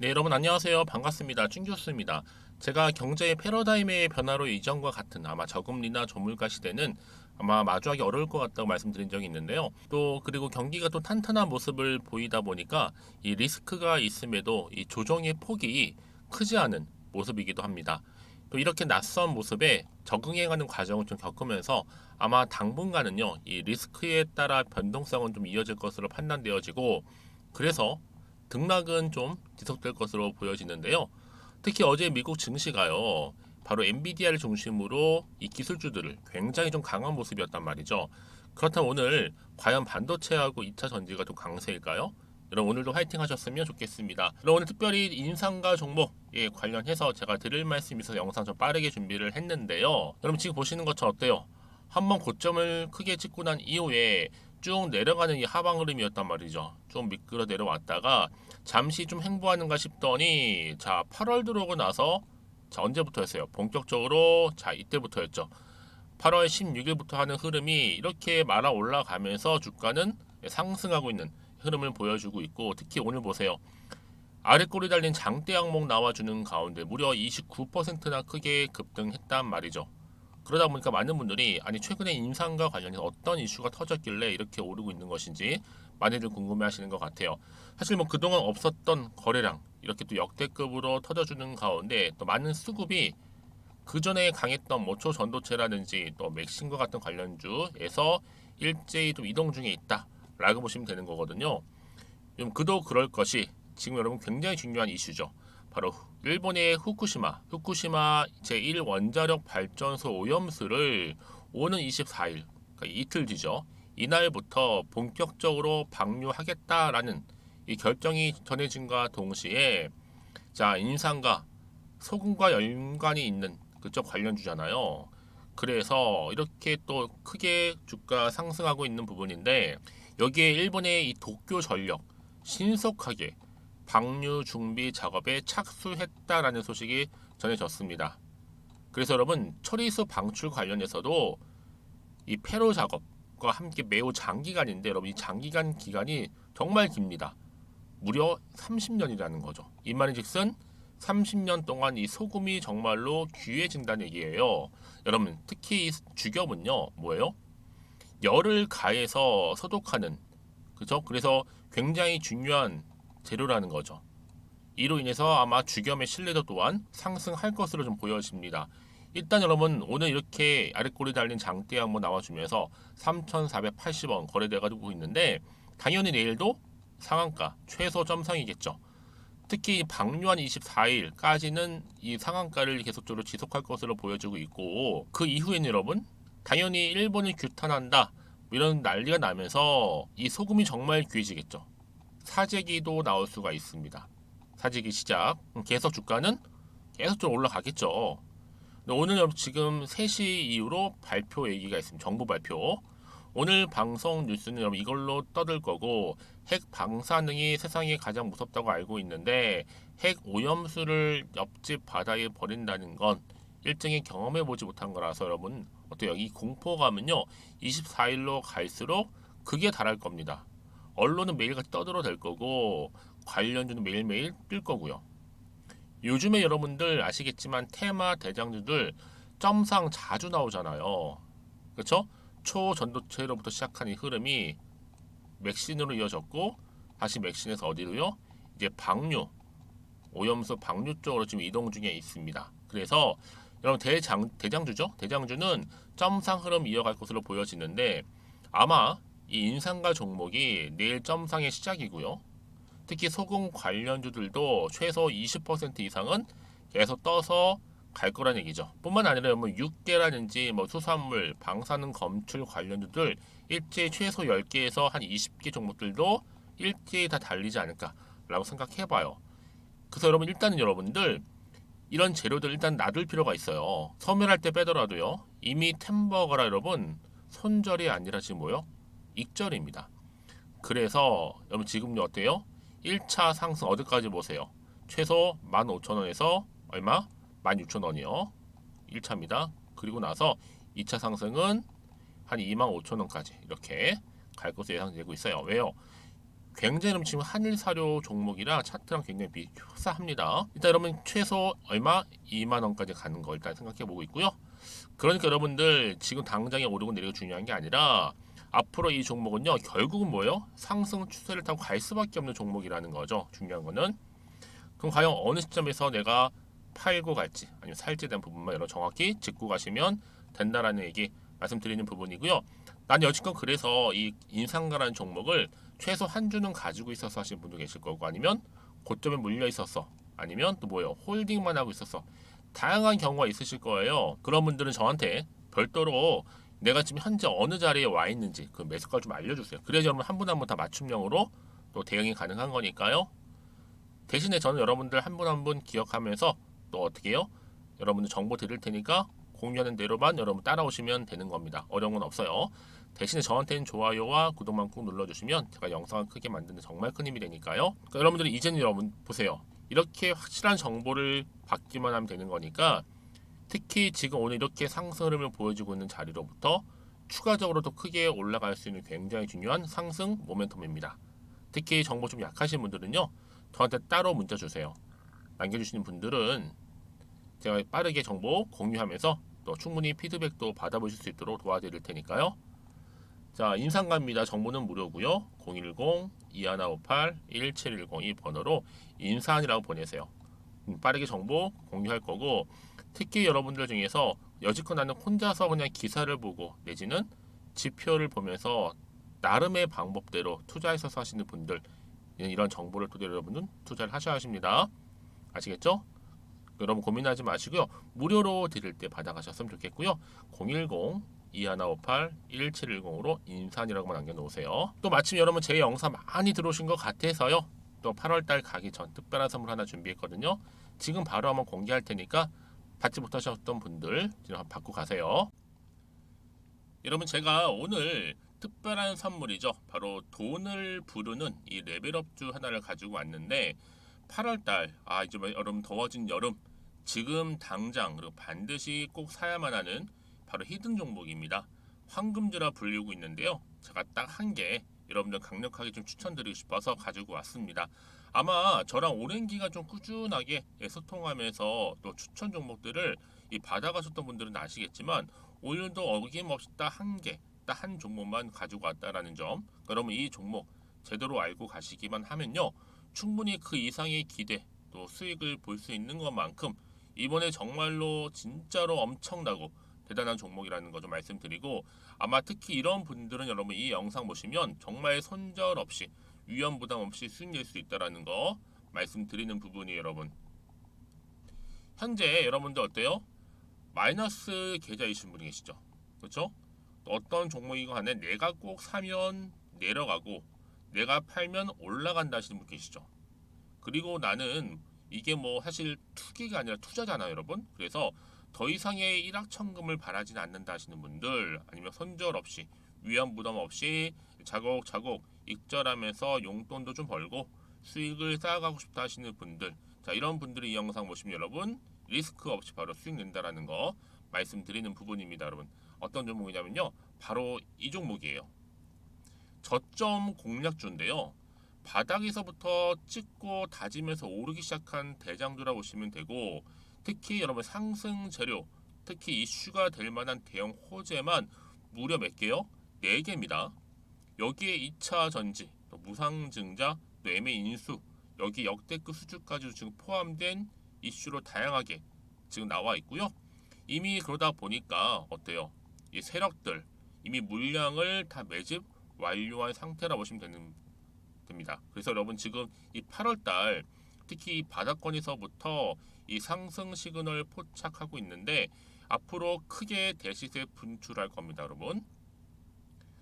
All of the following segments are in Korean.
네, 여러분 안녕하세요. 반갑습니다. 찐교수입니다. 제가 경제의 패러다임의 변화로 이전과 같은 아마 저금리나 저물가 시대는 아마 마주하기 어려울 것 같다고 말씀드린 적이 있는데요. 또 그리고 경기가 또 탄탄한 모습을 보이다 보니까 이 리스크가 있음에도 이 조정의 폭이 크지 않은 모습이기도 합니다. 또 이렇게 낯선 모습에 적응해가는 과정을 좀 겪으면서 아마 당분간은요, 이 리스크에 따라 변동성은 좀 이어질 것으로 판단되어지고, 그래서 등락은 좀 지속될 것으로 보여지는데요. 특히 어제 미국 증시가요, 바로 엔비디아를 중심으로 이 기술주들을 굉장히 좀 강한 모습이었단 말이죠. 그렇다면 오늘 과연 반도체하고 2차 전지가 좀 강세일까요? 여러분 오늘도 화이팅 하셨으면 좋겠습니다. 그럼 오늘 특별히 인상과 종목에 관련해서 제가 드릴 말씀이 있어서 영상 좀 빠르게 준비를 했는데요. 여러분 지금 보시는 것처럼 어때요? 한번 고점을 크게 찍고 난 이후에 쭉 내려가는 이 하방 흐름이었단 말이죠. 좀 미끄러 내려왔다가 잠시 좀 횡보하는가 싶더니 자 8월 들어오고 나서 자 언제부터였어요? 본격적으로 자 이때부터였죠. 8월 16일부터 하는 흐름이 이렇게 말아 올라가면서 주가는 상승하고 있는 흐름을 보여주고 있고, 특히 오늘 보세요. 아래 꼬리 달린 장대 항목 나와주는 가운데 무려 29%나 크게 급등했단 말이죠. 그러다 보니까 많은 분들이 아니 최근에 인상과 관련해서 어떤 이슈가 터졌길래 이렇게 오르고 있는 것인지 많이들 궁금해하시는 것 같아요. 사실 뭐 그동안 없었던 거래량 이렇게 또 역대급으로 터져주는 가운데 또 많은 수급이 그 전에 강했던 뭐 초전도체라든지 또 맥신과 같은 관련주에서 일제히 좀 이동 중에 있다라고 보시면 되는 거거든요. 좀 그도 그럴 것이 지금 여러분 굉장히 중요한 이슈죠. 바로 일본의 후쿠시마 제1원자력 발전소 오염수를 오는 24일, 그러니까 이틀 뒤죠. 이날부터 본격적으로 방류하겠다라는 이 결정이 전해진과 동시에 자 인상과 소금과 연관이 있는 그쪽 관련주잖아요. 그래서 이렇게 또 크게 주가 상승하고 있는 부분인데 여기에 일본의 이 도쿄 전력 신속하게 방류 준비 작업에 착수했다라는 소식이 전해졌습니다. 그래서 여러분 처리수 방출 관련해서도 이 폐로 작업과 함께 매우 장기간인데 여러분 이 장기간 기간이 정말 깁니다. 무려 30년이라는 거죠. 이 말인즉슨 30년 동안 이 소금이 정말로 귀해진다는 얘기예요. 여러분 특히 이 주겸은요 뭐예요? 열을 가해서 소독하는 그죠? 그래서 굉장히 중요한 재료라는 거죠. 이로 인해서 아마 주겸의 신뢰도 또한 상승할 것으로 좀 보여집니다. 일단 여러분 오늘 이렇게 아랫골이 달린 장대 한번 나와주면서 3,480원 거래돼가지고 있는데 당연히 내일도 상한가 최소 점상이겠죠. 특히 방류한 24일까지는 이 상한가를 계속적으로 지속할 것으로 보여지고 있고 그 이후에는 여러분 당연히 일본이 규탄한다 이런 난리가 나면서 이 소금이 정말 귀해지겠죠. 사재기도 나올 수가 있습니다. 사재기 시작. 계속 주가는 계속적으로 올라가겠죠. 근데 오늘 지금 3시 이후로 발표 얘기가 있습니다. 정부 발표. 오늘 방송 뉴스는 여러분 이걸로 떠들 거고 핵 방사능이 세상에 가장 무섭다고 알고 있는데 핵 오염수를 옆집 바다에 버린다는 건 일종의 경험해 보지 못한 거라서 여러분 어때요? 이 공포감은요 24일로 갈수록 극에 달할 겁니다. 언론은 매일같이 떠들어댈 거고 관련주는 매일매일 뜰 거고요. 요즘에 여러분들 아시겠지만 테마 대장주들 점상 자주 나오잖아요. 그렇죠? 초전도체로부터 시작한 이 흐름이 맥신으로 이어졌고 다시 맥신에서 어디로요? 이제 방류, 오염수 방류 쪽으로 지금 이동 중에 있습니다. 그래서 여러분 대장주죠? 대장주는 점상 흐름 이어갈 것으로 보여지는데 아마 이 인상가 종목이 내일 점상의 시작이고요. 특히 소금 관련주들도 최소 20% 이상은 계속 떠서 갈 거란 얘기죠. 뿐만 아니라 뭐 육계라든지 뭐 수산물, 방사능 검출 관련주들 일제히 최소 10개에서 한 20개 종목들도 일제히 다 달리지 않을까라고 생각해봐요. 그래서 여러분 일단은 여러분들 이런 재료들 일단 놔둘 필요가 있어요. 소멸할 때 빼더라도요. 이미 템버거라 여러분 손절이 아니라 지금 뭐요? 익절입니다. 그래서 여러분 지금 어때요? 1차 상승 어디까지 보세요? 최소 15,000원에서 얼마? 16,000원이요. 1차입니다. 그리고 나서 2차 상승은 한 25,000원까지 이렇게 갈 것으로 예상되고 있어요. 왜요? 굉장히 여러분 지금 한일사료 종목이라 차트랑 굉장히 흡사합니다. 일단 여러분 최소 얼마? 2만 원까지 가는 거 일단 생각해 보고 있고요. 그러니까 여러분들 지금 당장에 오르고 내리고 중요한 게 아니라 앞으로 이 종목은요 결국은 뭐예요? 상승 추세를 타고 갈 수밖에 없는 종목이라는 거죠. 중요한 거는 그럼 과연 어느 시점에서 내가 팔고 갈지 아니면 살지에 대한 부분만 여러분 정확히 짚고 가시면 된다라는 얘기 말씀드리는 부분이고요. 난 여지껏 그래서 이 인상가라는 종목을 최소 한 주는 가지고 있어서 하시는 분도 계실 거고 아니면 고점에 물려 있었어 아니면 또 뭐예요 홀딩만 하고 있었어 다양한 경우가 있으실 거예요. 그런 분들은 저한테 별도로 내가 지금 현재 어느 자리에 와 있는지 그 매수가를 좀 알려주세요. 그래야 여러분 한 분 한 분 다 맞춤형으로 또 대응이 가능한 거니까요. 대신에 저는 여러분들 한 분 한 분 기억하면서 또 어떻게 해요? 여러분들 정보 드릴 테니까 공유하는 대로만 여러분 따라오시면 되는 겁니다. 어려운 건 없어요. 대신에 저한테는 좋아요와 구독만 꾹 눌러주시면 제가 영상을 크게 만드는 데 정말 큰 힘이 되니까요. 그러니까 여러분들은 이제는 여러분 보세요. 이렇게 확실한 정보를 받기만 하면 되는 거니까 특히 지금 오늘 이렇게 상승 흐름을 보여주고 있는 자리로부터 추가적으로 더 크게 올라갈 수 있는 굉장히 중요한 상승 모멘텀입니다. 특히 정보 좀 약하신 분들은요. 저한테 따로 문자 주세요. 남겨주시는 분들은 제가 빠르게 정보 공유하면서 또 충분히 피드백도 받아보실 수 있도록 도와드릴 테니까요. 자, 인상가입니다. 정보는 무료고요. 010-2158-1710 이 번호로 인산이라고 보내세요. 빠르게 정보 공유할 거고 특히 여러분들 중에서 여지껏 나는 혼자서 그냥 기사를 보고 내지는 지표를 보면서 나름의 방법대로 투자해서 하시는 분들 이런 정보를 토대로 여러분은 투자를 하셔야 하십니다. 아시겠죠? 여러분 고민하지 마시고요. 무료로 드릴 때 받아가셨으면 좋겠고요. 010-2158-1710으로 인산이라고만 남겨놓으세요. 또 마침 여러분 제 영상 많이 들어오신 것 같아서요. 또 8월달 가기 전 특별한 선물 하나 준비했거든요. 지금 바로 한번 공개할 테니까 받지 못하셨던 분들 지금 한번 받고 가세요. 여러분 제가 오늘 특별한 선물이죠. 바로 돈을 부르는 이 레벨업주 하나를 가지고 왔는데 8월달 이제 여러분 더워진 여름 지금 당장 그리고 반드시 꼭 사야만 하는 바로 히든 종목입니다. 황금주라 불리고 있는데요. 제가 딱 한 개 여러분들 강력하게 좀 추천드리고 싶어서 가지고 왔습니다. 아마 저랑 오랜 기간 좀 꾸준하게 소통하면서 또 추천 종목들을 받아가셨던 분들은 아시겠지만 오늘도 어김없이 딱 한 개, 딱 한 종목만 가지고 왔다라는 점. 그러면 이 종목 제대로 알고 가시기만 하면요. 충분히 그 이상의 기대 또 수익을 볼 수 있는 것만큼 이번에 정말로 진짜로 엄청나고 대단한 종목이라는 거 좀 말씀드리고 아마 특히 이런 분들은 여러분 이 영상 보시면 정말 손절 없이 위험 부담 없이 수익 낼 수 있다라는 거 말씀드리는 부분이 여러분 현재 여러분들 어때요? 마이너스 계좌이신 분이 계시죠? 그렇죠? 어떤 종목이건 간에 내가 꼭 사면 내려가고 내가 팔면 올라간다 하시는 분 계시죠? 그리고 나는 이게 뭐 사실 투기가 아니라 투자잖아요, 여러분. 그래서 더 이상의 일확천금을 바라진 않는다 하시는 분들 아니면 손절 없이 위험 부담 없이 자곡자곡 익절하면서 용돈도 좀 벌고 수익을 쌓아가고 싶다 하시는 분들 자 이런 분들이 이 영상 보시면 여러분 리스크 없이 바로 수익 낸다라는 거 말씀드리는 부분입니다, 여러분. 어떤 종목이냐면요. 바로 이 종목이에요. 저점 공략주인데요. 바닥에서부터 찍고 다지면서 오르기 시작한 대장주라 보시면 되고 특히 여러분 상승 재료 특히 이슈가 될 만한 대형 호재만 무려 몇 개요? 4개입니다. 여기에 2차 전지, 또 무상증자, 또 매매 인수 여기 역대급 수주까지 지금 포함된 이슈로 다양하게 지금 나와 있고요. 이미 그러다 보니까 어때요? 이 세력들 이미 물량을 다 매집 완료한 상태라 보시면 됩니다. 그래서 여러분 지금 이 8월달 특히 이 바닥권에서부터 이 상승 시그널 포착하고 있는데 앞으로 크게 대시세 분출할 겁니다, 여러분.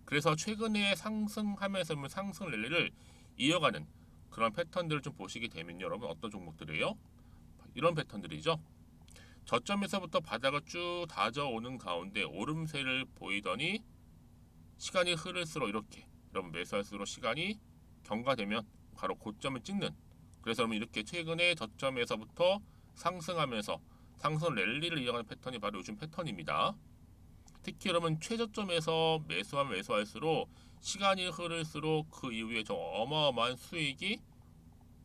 그래서 최근에 상승하면서 상승 랠리를 이어가는 그런 패턴들을 좀 보시게 되면 여러분 어떤 종목들이에요? 이런 패턴들이죠. 저점에서부터 바닥을 쭉 다져오는 가운데 오름세를 보이더니 시간이 흐를수록 이렇게 여러분 매수할수록 시간이 경과되면 바로 고점을 찍는 그래서 여러분 이렇게 최근에 저점에서부터 상승하면서 상승 랠리를 이어가는 패턴이 바로 요즘 패턴입니다. 특히 여러분 최저점에서 매수하면 매수할수록 시간이 흐를수록 그 이후에 저 어마어마한 수익이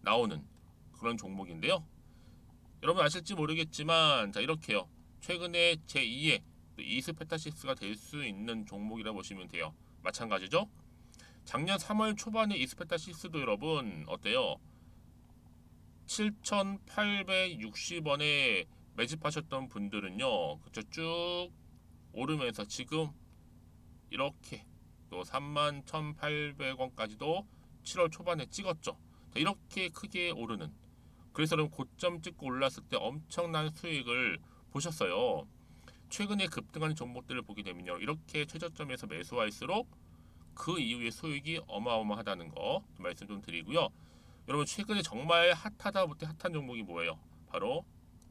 나오는 그런 종목인데요. 여러분 아실지 모르겠지만 자 이렇게요. 최근에 제2의 이스페타시스가 될 수 있는 종목이라 보시면 돼요. 마찬가지죠. 작년 3월 초반에 이스페타시스도 여러분 어때요? 7,860원에 매집하셨던 분들은요. 그쵸 쭉 오르면서 지금 이렇게 또 31,800원까지도 7월 초반에 찍었죠. 자, 이렇게 크게 오르는 그래서 그럼 고점 찍고 올랐을 때 엄청난 수익을 보셨어요. 최근에 급등하는 종목들을 보게 되면요. 이렇게 최저점에서 매수할수록 그 이후에 수익이 어마어마하다는 거 말씀 좀 드리고요. 여러분 최근에 정말 핫하다 못해 핫한 종목이 뭐예요? 바로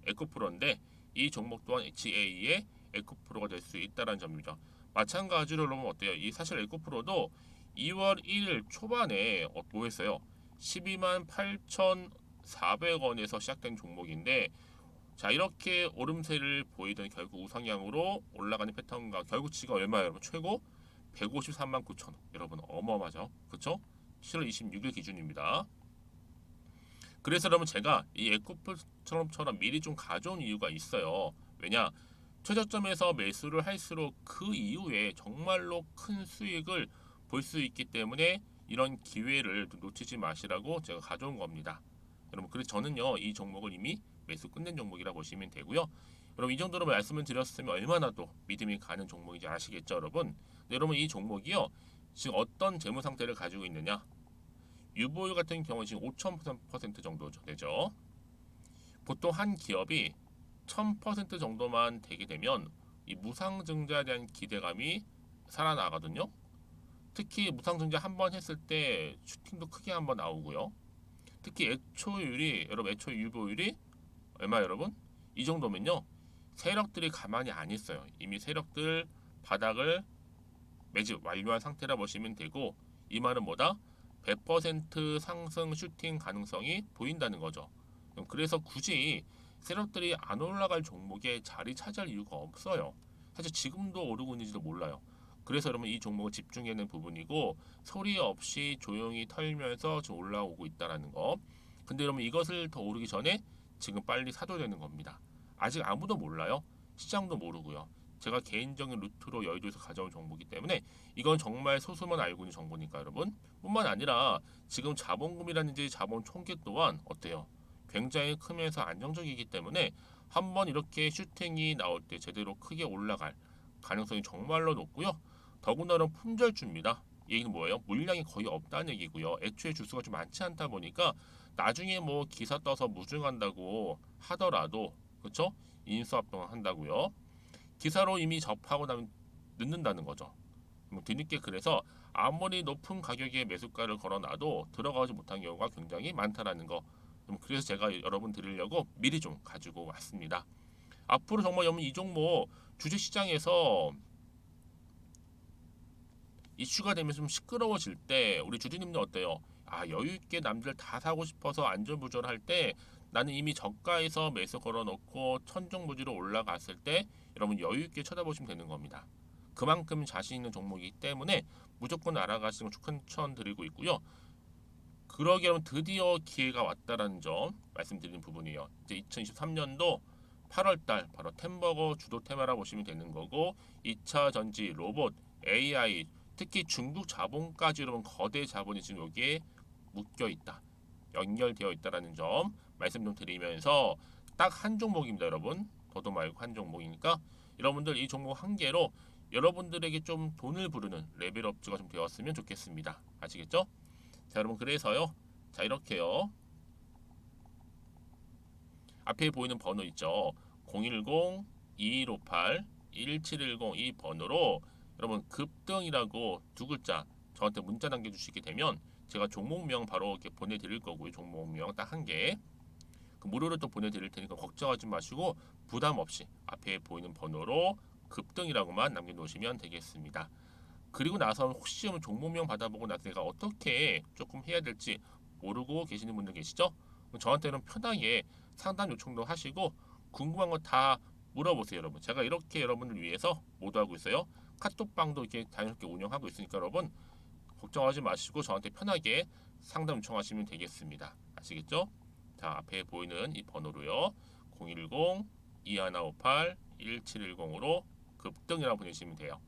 에코프로인데 이 종목 또한 HA의 에코프로가 될 수 있다는 점이죠. 마찬가지로 여러분 어때요? 이 사실 에코프로도 2월 1일 초반에 뭐 했어요? 12만 8,400원에서 시작된 종목인데 자 이렇게 오름세를 보이던 결국 우상향으로 올라가는 패턴과 결국 지금 얼마예요 여러분? 최고 153만 9천 원. 여러분 어마어마하죠? 그쵸? 7월 26일 기준입니다. 그래서 여러분 제가 이 에코프처럼 미리 좀 가져온 이유가 있어요. 왜냐? 최저점에서 매수를 할수록 그 이후에 정말로 큰 수익을 볼 수 있기 때문에 이런 기회를 놓치지 마시라고 제가 가져온 겁니다. 여러분 그래서 저는요 이 종목을 이미 매수 끝낸 종목이라 보시면 되고요. 여러분 이 정도로 말씀을 드렸으면 얼마나 또 믿음이 가는 종목인지 아시겠죠 여러분? 네, 여러분 이 종목이요 지금 어떤 재무 상태를 가지고 있느냐? 유보율 같은 경우 지금 5,000% 정도 되죠. 보통 한 기업이 1,000% 정도만 되게 되면 이 무상증자에 대한 기대감이 살아나거든요. 특히 무상증자 한 번 했을 때 슈팅도 크게 한번 나오고요. 특히 애초율이 여러분 애초 유보율이 얼마 여러분? 이 정도면요. 세력들이 가만히 안 있어요. 이미 세력들 바닥을 매집 완료한 상태라 보시면 되고 이 말은 뭐다? 100% 상승 슈팅 가능성이 보인다는 거죠. 그래서 굳이 세력들이 안 올라갈 종목에 자리 차지할 이유가 없어요. 사실 지금도 오르고 있는지도 몰라요. 그래서 여러분 이 종목을 집중해야 하는 부분이고 소리 없이 조용히 털면서 지금 올라오고 있다는 거. 근데 여러분 이것을 더 오르기 전에 지금 빨리 사도 되는 겁니다. 아직 아무도 몰라요. 시장도 모르고요. 제가 개인적인 루트로 여의도에서 가져온 정보이기 때문에 이건 정말 소수만 알고 있는 정보니까 여러분 뿐만 아니라 지금 자본금이라든지 자본 총계 또한 어때요? 굉장히 크면서 안정적이기 때문에 한번 이렇게 슈팅이 나올 때 제대로 크게 올라갈 가능성이 정말로 높고요. 더군다나 품절주입니다. 이 얘기는 뭐예요? 물량이 거의 없다는 얘기고요. 애초에 주수가 좀 많지 않다 보니까 나중에 뭐 기사 떠서 무증한다고 하더라도 그렇죠? 인수합병 한다고요. 기사로 이미 접하고 나면 늦는다는 거죠. 뒤늦게 그래서 아무리 높은 가격에 매수가를 걸어놔도 들어가지 못한 경우가 굉장히 많다라는 거. 그래서 제가 여러분 드리려고 미리 좀 가지고 왔습니다. 앞으로 정말 여러분 이 종목 주식시장에서 이슈가 되면서 좀 시끄러워질 때 우리 주주님들 어때요? 아 여유 있게 남들 다 사고 싶어서 안전부절할 때 나는 이미 저가에서 매수 걸어놓고 천정부지로 올라갔을 때 여러분 여유 있게 쳐다보시면 되는 겁니다. 그만큼 자신 있는 종목이기 때문에 무조건 알아가시는 걸 추천드리고 있고요. 그러기 여러분 드디어 기회가 왔다라는 점 말씀드리는 부분이에요. 이제 2023년도 8월달 바로 템버거 주도 테마라 보시면 되는 거고 2차 전지, 로봇, AI 특히 중국 자본까지 여러분 거대 자본이 지금 여기에 묶여 있다. 연결되어 있다라는 점 말씀 좀 드리면서 딱 한 종목입니다, 여러분. 더도 말고 한 종목이니까 여러분들 이 종목 한 개로 여러분들에게 좀 돈을 부르는 레벨업주가 좀 되었으면 좋겠습니다. 아시겠죠? 자, 여러분 그래서요. 자, 이렇게요. 앞에 보이는 번호 있죠. 010-2158-1710 이 번호로 여러분 급등이라고 두 글자 저한테 문자 남겨주시게 되면 제가 종목명 바로 이렇게 보내드릴 거고요. 종목명 딱 한 개. 그 무료로 또 보내드릴 테니까 걱정하지 마시고 부담 없이 앞에 보이는 번호로 급등이라고만 남겨놓으시면 되겠습니다. 그리고 나서 혹시 종목명 받아보고 나서 내가 어떻게 조금 해야 될지 모르고 계시는 분들 계시죠? 저한테는 편하게 상담 요청도 하시고 궁금한 거 다 물어보세요, 여러분. 제가 이렇게 여러분을 위해서 모두하고 있어요. 카톡방도 이렇게 자연스럽게 운영하고 있으니까 여러분 걱정하지 마시고 저한테 편하게 상담 요청하시면 되겠습니다. 아시겠죠? 자, 앞에 보이는 이 번호로요. 010-2158-1710으로 급등이라고 보내시면 돼요.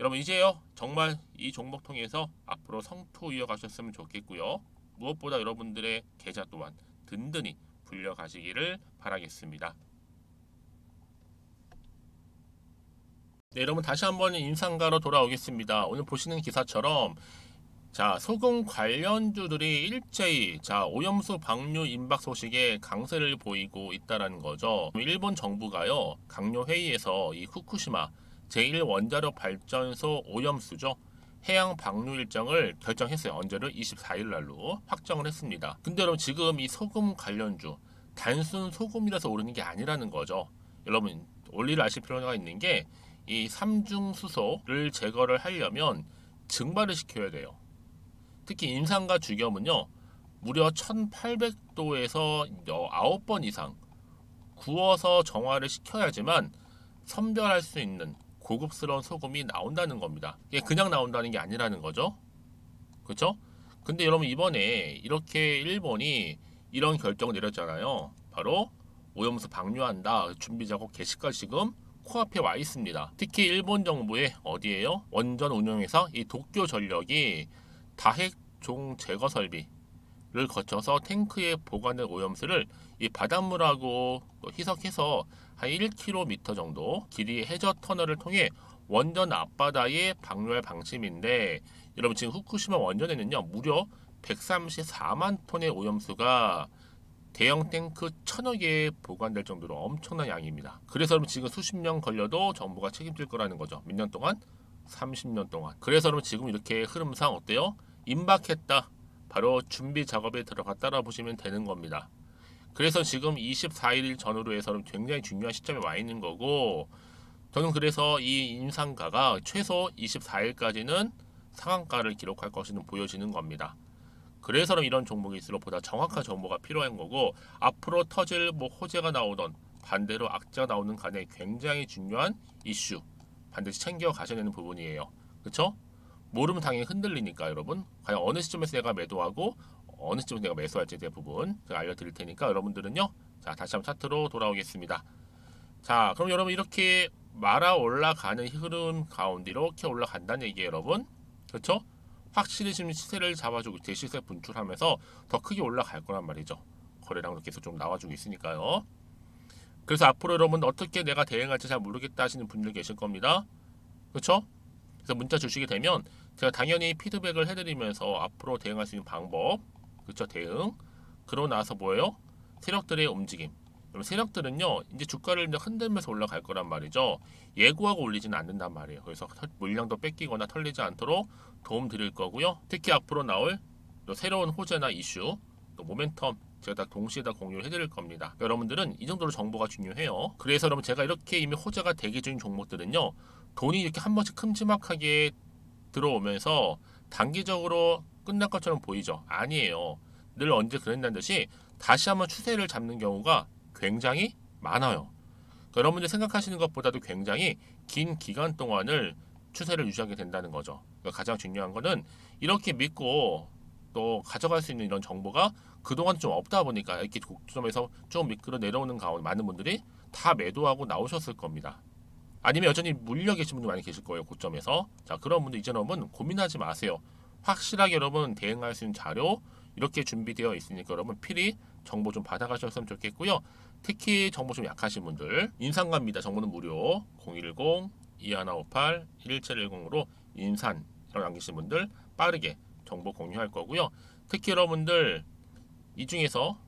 여러분 이제요 정말 이 종목 통해서 앞으로 성투 이어가셨으면 좋겠고요. 무엇보다 여러분들의 계좌 또한 든든히 불려가시기를 바라겠습니다. 네, 여러분 다시 한번 인상가로 돌아오겠습니다. 오늘 보시는 기사처럼 자, 소금 관련주들이 일제히 자, 오염수 방류 임박 소식에 강세를 보이고 있다라는 거죠. 일본 정부가요. 강요 회의에서 이 후쿠시마 제1원자력 발전소 오염수죠. 해양 방류 일정을 결정했어요. 언제를 24일 날로 확정을 했습니다. 근데 여러분 지금 이 소금 관련주 단순 소금이라서 오르는 게 아니라는 거죠. 여러분 원리를 아실 필요가 있는 게 이 삼중수소를 제거를 하려면 증발을 시켜야 돼요. 특히 인산과 죽염은요 무려 1800도에서 9번 이상 구워서 정화를 시켜야지만 선별할 수 있는 고급스러운 소금이 나온다는 겁니다. 이게 그냥 나온다는 게 아니라는 거죠. 그렇죠? 근데 여러분 이번에 이렇게 일본이 이런 결정을 내렸잖아요. 바로 오염수 방류한다 준비 작업 개시까지 지금 코앞에 와 있습니다. 특히 일본 정부의 어디에요? 원전 운영회사 이 도쿄 전력이 다핵종 제거 설비를 거쳐서 탱크에 보관된 오염수를 이 바닷물하고 희석해서 한 1km 정도 길이의 해저 터널을 통해 원전 앞바다에 방류할 방침인데 여러분 지금 후쿠시마 원전에는요 무려 134만 톤의 오염수가 대형 탱크 1000여 개에 보관될 정도로 엄청난 양입니다. 그래서 여러분 지금 수십 년 걸려도 정부가 책임질 거라는 거죠. 몇 년 동안? 30년 동안. 그래서 여러분 지금 이렇게 흐름상 어때요? 임박했다. 바로 준비 작업에 들어갔다라 보시면 되는 겁니다. 그래서 지금 24일 전후로 해서 굉장히 중요한 시점에 와 있는 거고 저는 그래서 이 인상가가 최소 24일까지는 상한가를 기록할 것으로 보여지는 겁니다. 그래서 이런 종목이 있을수록 보다 정확한 정보가 필요한 거고 앞으로 터질 뭐 호재가 나오던 반대로 악재가 나오는 간에 굉장히 중요한 이슈 반드시 챙겨 가셔야 되는 부분이에요. 그렇죠? 모르면 당연히 흔들리니까 여러분 과연 어느 시점에서 내가 매도하고 어느 시점에서 내가 매수할지에 대한 부분 제가 알려드릴 테니까 여러분들은요 자 다시 한번 차트로 돌아오겠습니다. 자 그럼 여러분 이렇게 말아 올라가는 흐름 가운데 이렇게 올라간다는 얘기예요 여러분. 그렇죠? 확실히 지금 시세를 잡아주고 대시세 분출하면서 더 크게 올라갈 거란 말이죠. 거래량도 계속 좀 나와주고 있으니까요. 그래서 앞으로 여러분 어떻게 내가 대응할지 잘 모르겠다 하시는 분들 계실 겁니다. 그렇죠? 그래서 문자 주시게 되면 제가 당연히 피드백을 해드리면서 앞으로 대응할 수 있는 방법, 그렇죠? 대응. 그러고 나서 뭐예요? 세력들의 움직임. 그럼 세력들은요 이제 주가를 이제 흔들면서 올라갈 거란 말이죠. 예고하고 올리지는 않는단 말이에요. 그래서 물량도 뺏기거나 털리지 않도록 도움 드릴 거고요. 특히 앞으로 나올 또 새로운 호재나 이슈, 또 모멘텀 제가 다 동시에 다 공유를 해드릴 겁니다. 여러분들은 이 정도로 정보가 중요해요. 그래서 여러분 제가 이렇게 이미 호재가 대기 중인 종목들은요 돈이 이렇게 한 번씩 큼지막하게 들어오면서 단기적으로 끝날 것처럼 보이죠? 아니에요. 늘 언제 그랬다는 듯이 다시 한번 추세를 잡는 경우가 굉장히 많아요. 그러니까 여러분들 생각하시는 것보다도 굉장히 긴 기간 동안을 추세를 유지하게 된다는 거죠. 그러니까 가장 중요한 거는 이렇게 믿고 또 가져갈 수 있는 이런 정보가 그동안 좀 없다 보니까 이렇게 고점에서 좀 미끄러 내려오는 가운데 많은 분들이 다 매도하고 나오셨을 겁니다. 아니면 여전히 물려 계신 분들 많이 계실 거예요. 고점에서. 자, 그런 분들 이제 여러분 고민하지 마세요. 확실하게 여러분 대응할 수 있는 자료 이렇게 준비되어 있으니까 여러분 필히 정보 좀 받아가셨으면 좋겠고요. 특히 정보 좀 약하신 분들 인상갑니다. 정보는 무료 010-2158-1710으로 인산이라고 남기신 분들 빠르게 정보 공유할 거고요. 특히 여러분들 이 중에서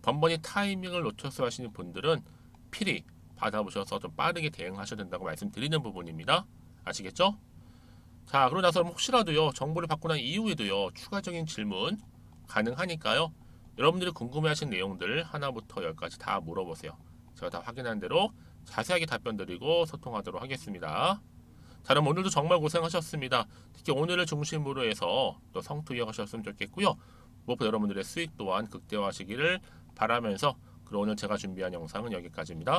번번이 타이밍을 놓쳐서 하시는 분들은 필히 받아보셔서 좀 빠르게 대응하셔야 된다고 말씀드리는 부분입니다. 아시겠죠? 자, 그러고 나서 혹시라도요 정보를 받고 난 이후에도요 추가적인 질문 가능하니까요. 여러분들이 궁금해하신 내용들 하나부터 열까지 다 물어보세요. 제가 다 확인한 대로 자세하게 답변 드리고 소통하도록 하겠습니다. 자, 그럼 오늘도 정말 고생하셨습니다. 특히 오늘을 중심으로 해서 또 성투 이어가셨으면 좋겠고요. 무엇보다 여러분들의 수익 또한 극대화하시기를 바라면서 그럼 오늘 제가 준비한 영상은 여기까지입니다.